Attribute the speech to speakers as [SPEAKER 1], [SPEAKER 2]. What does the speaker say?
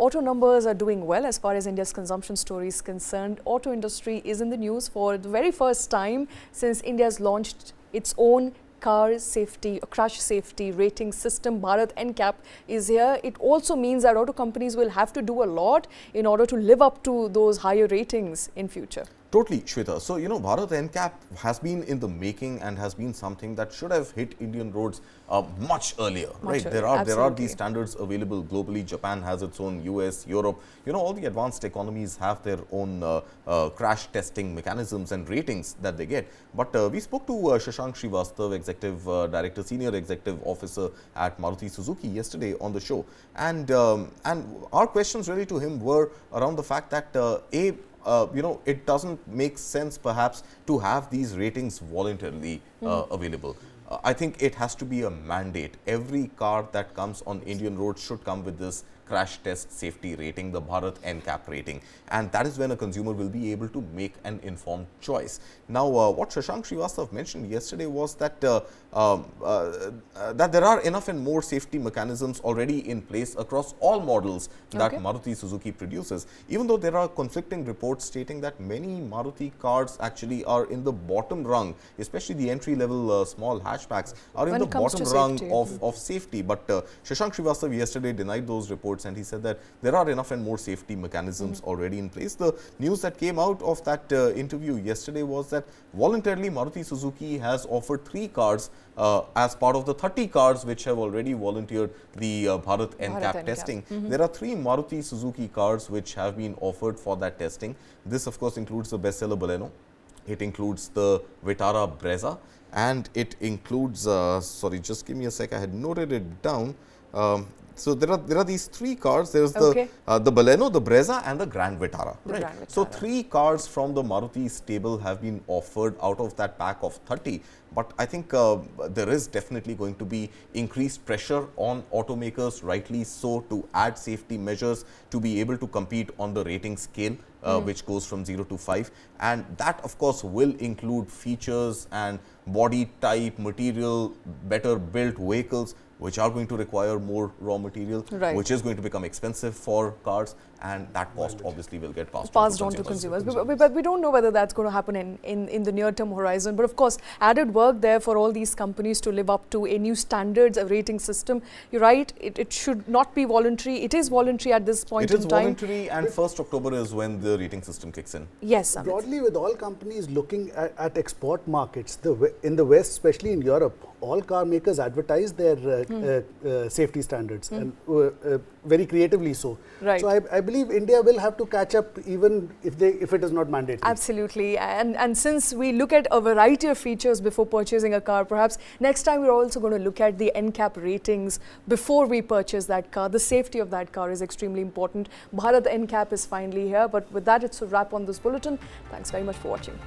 [SPEAKER 1] auto numbers are doing well as far as India's consumption story is concerned. Auto industry is in the news for the very first time since India's launched its own car safety, crash safety rating system. Bharat NCAP is here. It also means that auto companies will have to do a lot in order to live up to those higher ratings in future.
[SPEAKER 2] Totally, Shweta. So, Bharat NCAP has been in the making and has been something that should have hit Indian roads much earlier, right? There are these standards available globally. Japan has its own, US, Europe. All the advanced economies have their own crash testing mechanisms and ratings that they get. But we spoke to Shashank Srivastava, Executive Director, Senior Executive Officer at Maruti Suzuki yesterday on the show. And our questions really to him were around the fact that it doesn't make sense perhaps to have these ratings voluntarily available. I think it has to be a mandate. Every car that comes on Indian roads should come with this crash test safety rating, the Bharat NCAP rating. And that is when a consumer will be able to make an informed choice. Now, what Shashank Srivastava mentioned yesterday was that that there are enough and more safety mechanisms already in place across all models that Maruti Suzuki produces. Even though there are conflicting reports stating that many Maruti cars actually are in the bottom rung, especially the entry-level small hatchbacks are in the bottom rung of safety. But Shashank Srivastava yesterday denied those reports, and he said that there are enough and more safety mechanisms already in place. The news that came out of that interview yesterday was that voluntarily Maruti Suzuki has offered 3 cars as part of the 30 cars which have already volunteered the Bharat NCAP testing. There are 3 Maruti Suzuki cars which have been offered for that testing. This of course includes the bestseller Baleno, it includes the Vitara Brezza, and it includes, sorry, just give me a sec, I had noted it down. So there are these 3 cars. There is the Baleno, the Brezza, and the Grand Vitara. Right. So 3 cars from the Maruti stable have been offered out of that pack of 30. But I think there is definitely going to be increased pressure on automakers, rightly so, to add safety measures to be able to compete on the rating scale, which goes from 0 to 5. And that, of course, will include features and body type, material, better built vehicles, which are going to require more raw material, which is going to become expensive for cars, and that cost obviously will get passed on to consumers.
[SPEAKER 1] But we don't know whether that's going to happen in the near-term horizon. But of course, added work there for all these companies to live up to a new standards, a rating system. You're right, it should not be voluntary. It is voluntary at this point in time.
[SPEAKER 2] It is voluntary, and 1st October is when the rating system kicks in.
[SPEAKER 1] Yes, Amit.
[SPEAKER 3] Broadly, with all companies looking at export markets, in the West, especially in Europe, all car makers advertise their safety standards, and very creatively so.
[SPEAKER 1] Right.
[SPEAKER 3] So I believe India will have to catch up, even if it is not mandatory.
[SPEAKER 1] Absolutely. And since we look at a variety of features before purchasing a car, perhaps next time we're also going to look at the NCAP ratings before we purchase that car. The safety of that car is extremely important. Bharat NCAP is finally here. But with that, it's a wrap on this bulletin. Thanks very much for watching.